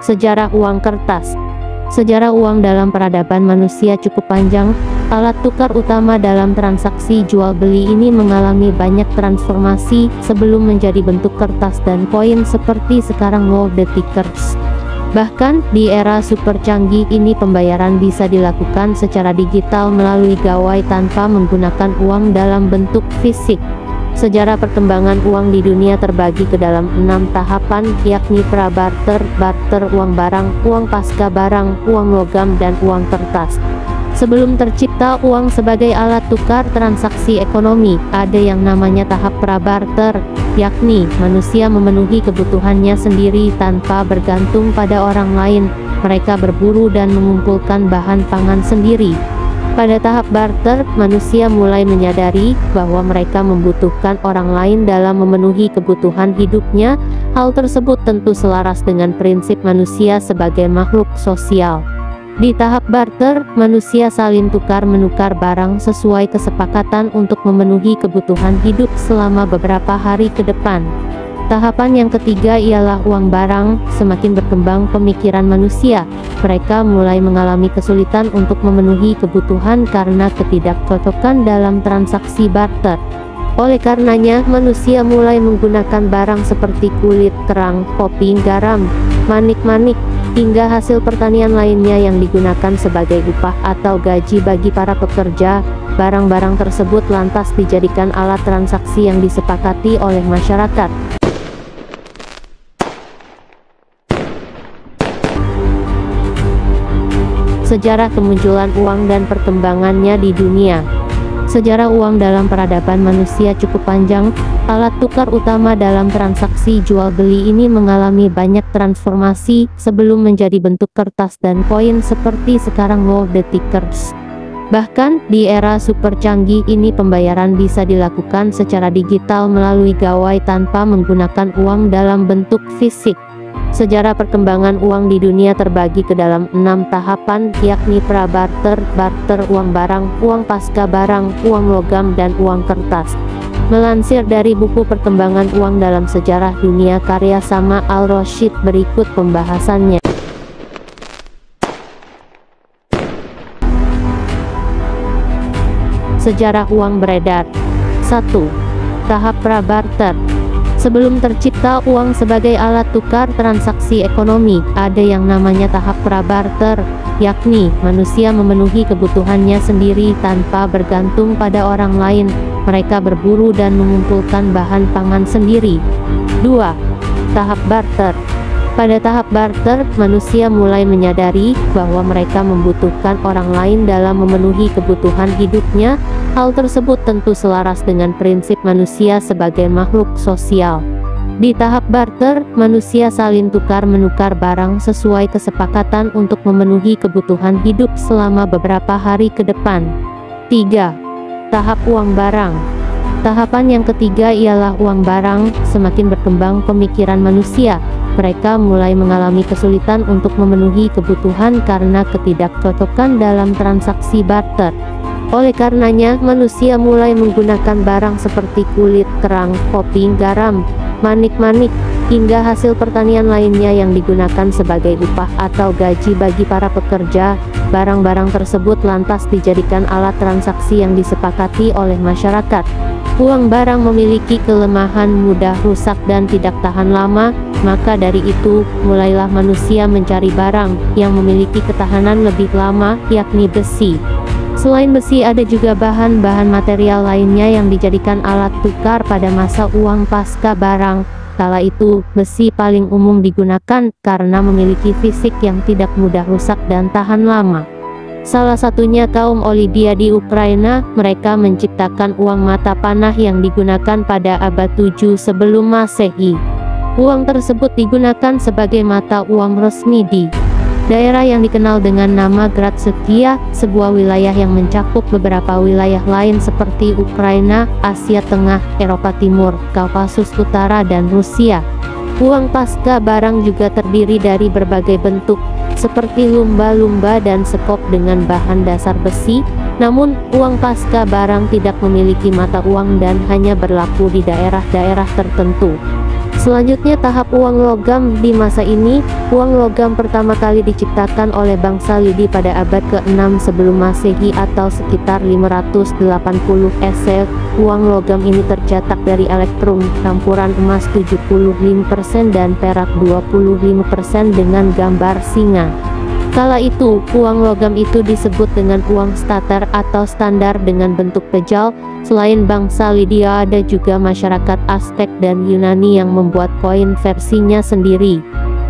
Sejarah uang kertas. Sejarah uang dalam peradaban manusia cukup panjang. Alat tukar utama dalam transaksi jual-beli ini mengalami banyak transformasi sebelum menjadi bentuk kertas dan koin seperti sekarang the tickers. Bahkan, di era super canggih ini pembayaran bisa dilakukan secara digital melalui gawai tanpa menggunakan uang dalam bentuk fisik. Sejarah perkembangan uang di dunia terbagi ke dalam 6 tahapan, yakni pra-barter, barter, uang barang, uang pasca barang, uang logam, dan uang kertas. Sebelum tercipta uang sebagai alat tukar transaksi ekonomi, ada yang namanya tahap pra-barter, yakni manusia memenuhi kebutuhannya sendiri tanpa bergantung pada orang lain. Mereka berburu dan mengumpulkan bahan pangan sendiri. Pada tahap barter, manusia mulai menyadari bahwa mereka membutuhkan orang lain dalam memenuhi kebutuhan hidupnya. Hal tersebut tentu selaras dengan prinsip manusia sebagai makhluk sosial. Di tahap barter, manusia saling tukar-menukar barang sesuai kesepakatan untuk memenuhi kebutuhan hidup selama beberapa hari ke depan. Tahapan yang ketiga ialah uang barang. Semakin berkembang pemikiran manusia, mereka mulai mengalami kesulitan untuk memenuhi kebutuhan karena ketidakcocokan dalam transaksi barter. Oleh karenanya, manusia mulai menggunakan barang seperti kulit, kerang, kopi, garam, manik-manik, hingga hasil pertanian lainnya yang digunakan sebagai upah atau gaji bagi para pekerja. Barang-barang tersebut lantas dijadikan alat transaksi yang disepakati oleh masyarakat. Sejarah kemunculan uang dan perkembangannya di dunia. Sejarah uang dalam peradaban manusia cukup panjang. Alat tukar utama dalam transaksi jual-beli ini mengalami banyak transformasi sebelum menjadi bentuk kertas dan koin seperti sekarang the tickers. Bahkan, di era super canggih ini pembayaran bisa dilakukan secara digital melalui gawai tanpa menggunakan uang dalam bentuk fisik. Sejarah perkembangan uang di dunia terbagi ke dalam 6 tahapan, yakni pra-barter, barter, uang barang, uang pasca barang, uang logam, dan uang kertas. Melansir dari buku Perkembangan Uang dalam Sejarah Dunia karya Sama Al-Rashid, berikut pembahasannya. Sejarah uang beredar. 1. Tahap pra-barter. Sebelum tercipta uang sebagai alat tukar transaksi ekonomi, ada yang namanya tahap pra-barter, yakni manusia memenuhi kebutuhannya sendiri tanpa bergantung pada orang lain. Mereka berburu dan mengumpulkan bahan pangan sendiri. 2. Tahap barter. Pada tahap barter, manusia mulai menyadari bahwa mereka membutuhkan orang lain dalam memenuhi kebutuhan hidupnya. Hal tersebut tentu selaras dengan prinsip manusia sebagai makhluk sosial. Di tahap barter, manusia saling tukar-menukar barang sesuai kesepakatan untuk memenuhi kebutuhan hidup selama beberapa hari ke depan. 3. Tahap uang barang. Tahapan yang ketiga ialah uang barang. Semakin berkembang pemikiran manusia, mereka mulai mengalami kesulitan untuk memenuhi kebutuhan karena ketidakcocokan dalam transaksi barter. Oleh karenanya, manusia mulai menggunakan barang seperti kulit, kerang, kopi, garam, manik-manik, hingga hasil pertanian lainnya yang digunakan sebagai upah atau gaji bagi para pekerja. Barang-barang tersebut lantas dijadikan alat transaksi yang disepakati oleh masyarakat. Uang barang memiliki kelemahan, mudah rusak dan tidak tahan lama, maka dari itu, mulailah manusia mencari barang yang memiliki ketahanan lebih lama, yakni besi. Selain besi, ada juga bahan-bahan material lainnya yang dijadikan alat tukar pada masa uang pasca barang. Kala itu, besi paling umum digunakan karena memiliki fisik yang tidak mudah rusak dan tahan lama. Salah satunya kaum Olimpia di Ukraina. Mereka menciptakan uang mata panah yang digunakan pada abad 7 sebelum Masehi. Uang tersebut digunakan sebagai mata uang resmi di daerah yang dikenal dengan nama Gradsekia, sebuah wilayah yang mencakup beberapa wilayah lain seperti Ukraina, Asia Tengah, Eropa Timur, Kaukasus Utara, dan Rusia. Uang pasca barang juga terdiri dari berbagai bentuk, seperti lumba-lumba dan sekop dengan bahan dasar besi. Namun, uang pasca barang tidak memiliki mata uang dan hanya berlaku di daerah-daerah tertentu. Selanjutnya tahap uang logam. Di masa ini, uang logam pertama kali diciptakan oleh bangsa Lidi pada abad ke-6 sebelum Masehi atau sekitar 580 SC. Uang logam ini tercetak dari elektrum campuran emas 75% dan perak 25% dengan gambar singa. Kala itu, uang logam itu disebut dengan uang stater atau standar dengan bentuk pejal. Selain bangsa Lydia, ada juga masyarakat Aztec dan Yunani yang membuat koin versinya sendiri.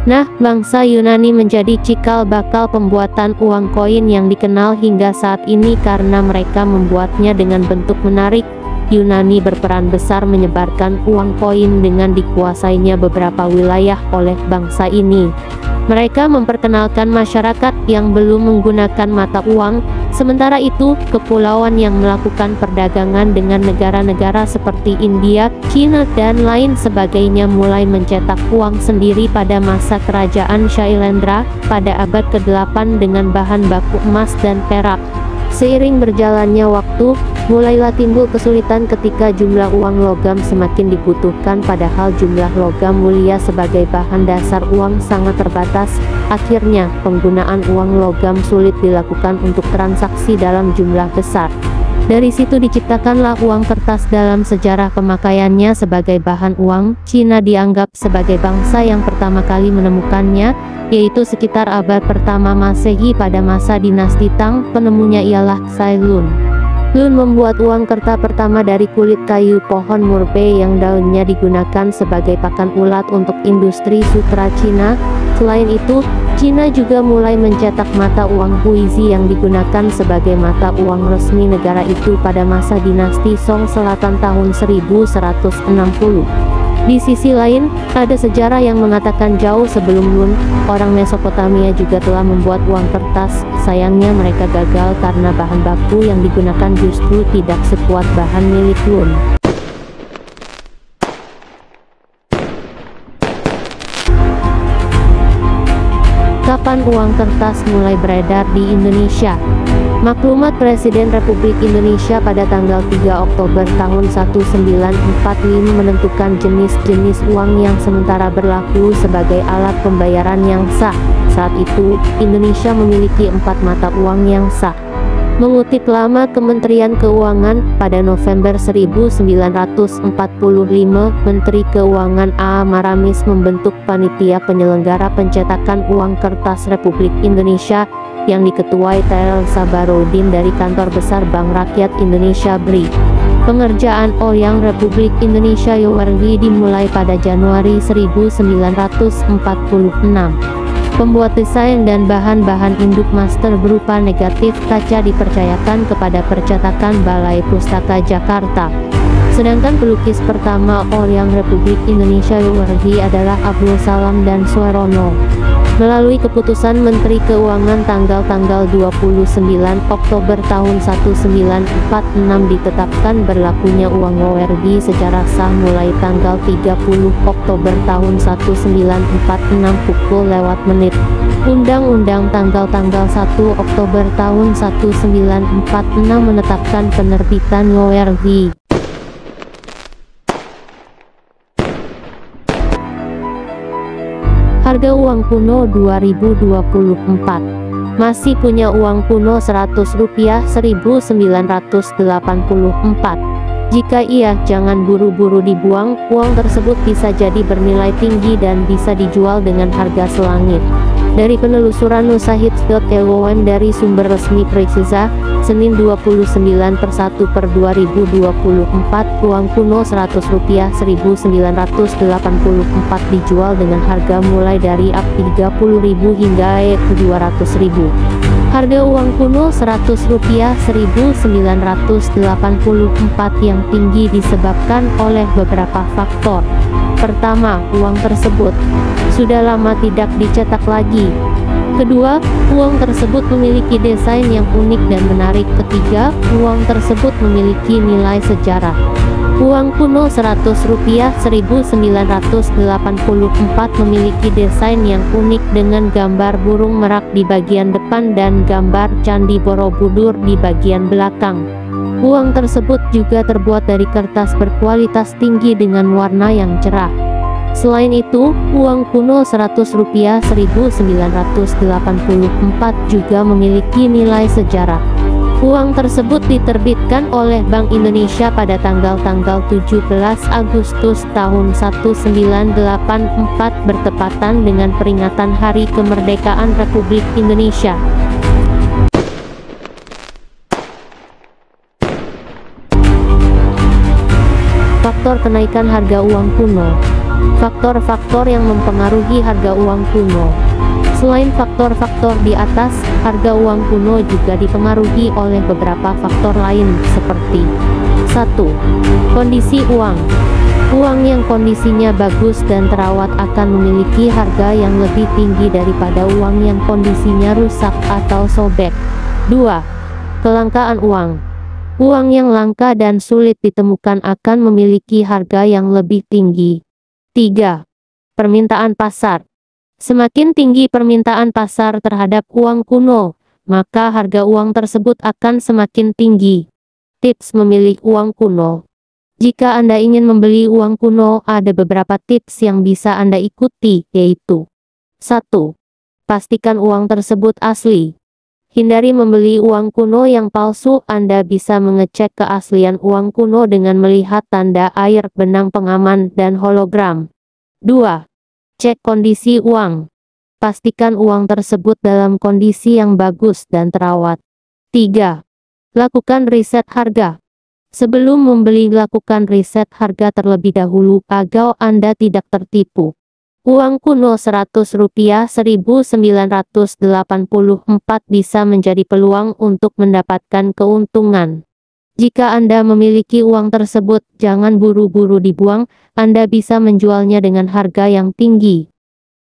Nah, bangsa Yunani menjadi cikal bakal pembuatan uang koin yang dikenal hingga saat ini karena mereka membuatnya dengan bentuk menarik. Yunani berperan besar menyebarkan uang koin dengan dikuasainya beberapa wilayah oleh bangsa ini. Mereka memperkenalkan masyarakat yang belum menggunakan mata uang. Sementara itu, kepulauan yang melakukan perdagangan dengan negara-negara seperti India, Cina, dan lain sebagainya mulai mencetak uang sendiri pada masa kerajaan Shailendra pada abad ke-8 dengan bahan baku emas dan perak. Seiring berjalannya waktu, mulailah timbul kesulitan ketika jumlah uang logam semakin dibutuhkan padahal jumlah logam mulia sebagai bahan dasar uang sangat terbatas. Akhirnya, penggunaan uang logam sulit dilakukan untuk transaksi dalam jumlah besar. Dari situ diciptakanlah uang kertas. Dalam sejarah pemakaiannya sebagai bahan uang, Cina dianggap sebagai bangsa yang pertama kali menemukannya, yaitu sekitar abad pertama Masehi pada masa dinasti Tang. Penemunya ialah Cai Lun. Lun membuat uang kertas pertama dari kulit kayu pohon murpei yang daunnya digunakan sebagai pakan ulat untuk industri sutra Cina. Selain itu, Cina juga mulai mencetak mata uang Huizi yang digunakan sebagai mata uang resmi negara itu pada masa dinasti Song Selatan tahun 1160. Di sisi lain, ada sejarah yang mengatakan jauh sebelum Lun, orang Mesopotamia juga telah membuat uang kertas. Sayangnya mereka gagal karena bahan baku yang digunakan justru tidak sekuat bahan milik Lun. Kapan uang kertas mulai beredar di Indonesia? Maklumat Presiden Republik Indonesia pada tanggal 3 Oktober tahun 1945 menentukan jenis-jenis uang yang sementara berlaku sebagai alat pembayaran yang sah. Saat itu, Indonesia memiliki 4 mata uang yang sah. Mengutip Lama Kementerian Keuangan, pada November 1945, Menteri Keuangan A. Maramis membentuk Panitia Penyelenggara Pencetakan Uang Kertas Republik Indonesia yang diketuai T.L. Sabarudin dari Kantor Besar Bank Rakyat Indonesia BRI. Pengerjaan Oyang Republik Indonesia (YORI) dimulai pada Januari 1946. Pembuat desain dan bahan-bahan induk master berupa negatif kaca dipercayakan kepada Percetakan Balai Pustaka Jakarta. Sedangkan pelukis pertama Oyang Republik Indonesia (YORI) adalah Abdul Salam dan Suerono. Melalui keputusan Menteri Keuangan tanggal 29 Oktober tahun 1946 ditetapkan berlakunya uang YORI secara sah mulai tanggal 30 Oktober tahun 1946 pukul lewat menit. Undang-Undang tanggal 1 Oktober tahun 1946 menetapkan penerbitan YORI. Harga uang kuno 2024. Masih punya uang kuno Rp100 1984. Jika iya, jangan buru-buru dibuang. Uang tersebut bisa jadi bernilai tinggi dan bisa dijual dengan harga selangit. Dari penelusuran nusahits.com dari sumber resmi Precisa, Senin 29/1/2024, uang kuno Rp100 1984 dijual dengan harga mulai dari Rp30.000 hingga Rp200.000. Harga uang kuno Rp100 1984 yang tinggi disebabkan oleh beberapa faktor. Pertama, uang tersebut sudah lama tidak dicetak lagi. Kedua, uang tersebut memiliki desain yang unik dan menarik. Ketiga, uang tersebut memiliki nilai sejarah. Uang kuno Rp100 1984 memiliki desain yang unik dengan gambar burung merak di bagian depan dan gambar Candi Borobudur di bagian belakang. Uang tersebut juga terbuat dari kertas berkualitas tinggi dengan warna yang cerah. Selain itu, uang kuno Rp100 1984 juga memiliki nilai sejarah. Uang tersebut diterbitkan oleh Bank Indonesia pada tanggal 17 Agustus tahun 1984 bertepatan dengan peringatan Hari Kemerdekaan Republik Indonesia. Faktor kenaikan harga uang kuno. Faktor-faktor yang mempengaruhi harga uang kuno. Selain faktor-faktor di atas, harga uang kuno juga dipengaruhi oleh beberapa faktor lain seperti 1. Kondisi uang. Uang yang kondisinya bagus dan terawat akan memiliki harga yang lebih tinggi daripada uang yang kondisinya rusak atau sobek. 2. Kelangkaan uang. Uang yang langka dan sulit ditemukan akan memiliki harga yang lebih tinggi. 3. Permintaan pasar. Semakin tinggi permintaan pasar terhadap uang kuno, maka harga uang tersebut akan semakin tinggi. Tips memilih uang kuno. Jika Anda ingin membeli uang kuno, ada beberapa tips yang bisa Anda ikuti, yaitu 1. Pastikan uang tersebut asli. Hindari membeli uang kuno yang palsu. Anda bisa mengecek keaslian uang kuno dengan melihat tanda air, benang pengaman, dan hologram. 2. Cek kondisi uang. Pastikan uang tersebut dalam kondisi yang bagus dan terawat. 3. Lakukan riset harga. Sebelum membeli, lakukan riset harga terlebih dahulu agar Anda tidak tertipu. Uang kuno Rp100 1984 bisa menjadi peluang untuk mendapatkan keuntungan. Jika Anda memiliki uang tersebut, jangan buru-buru dibuang. Anda bisa menjualnya dengan harga yang tinggi.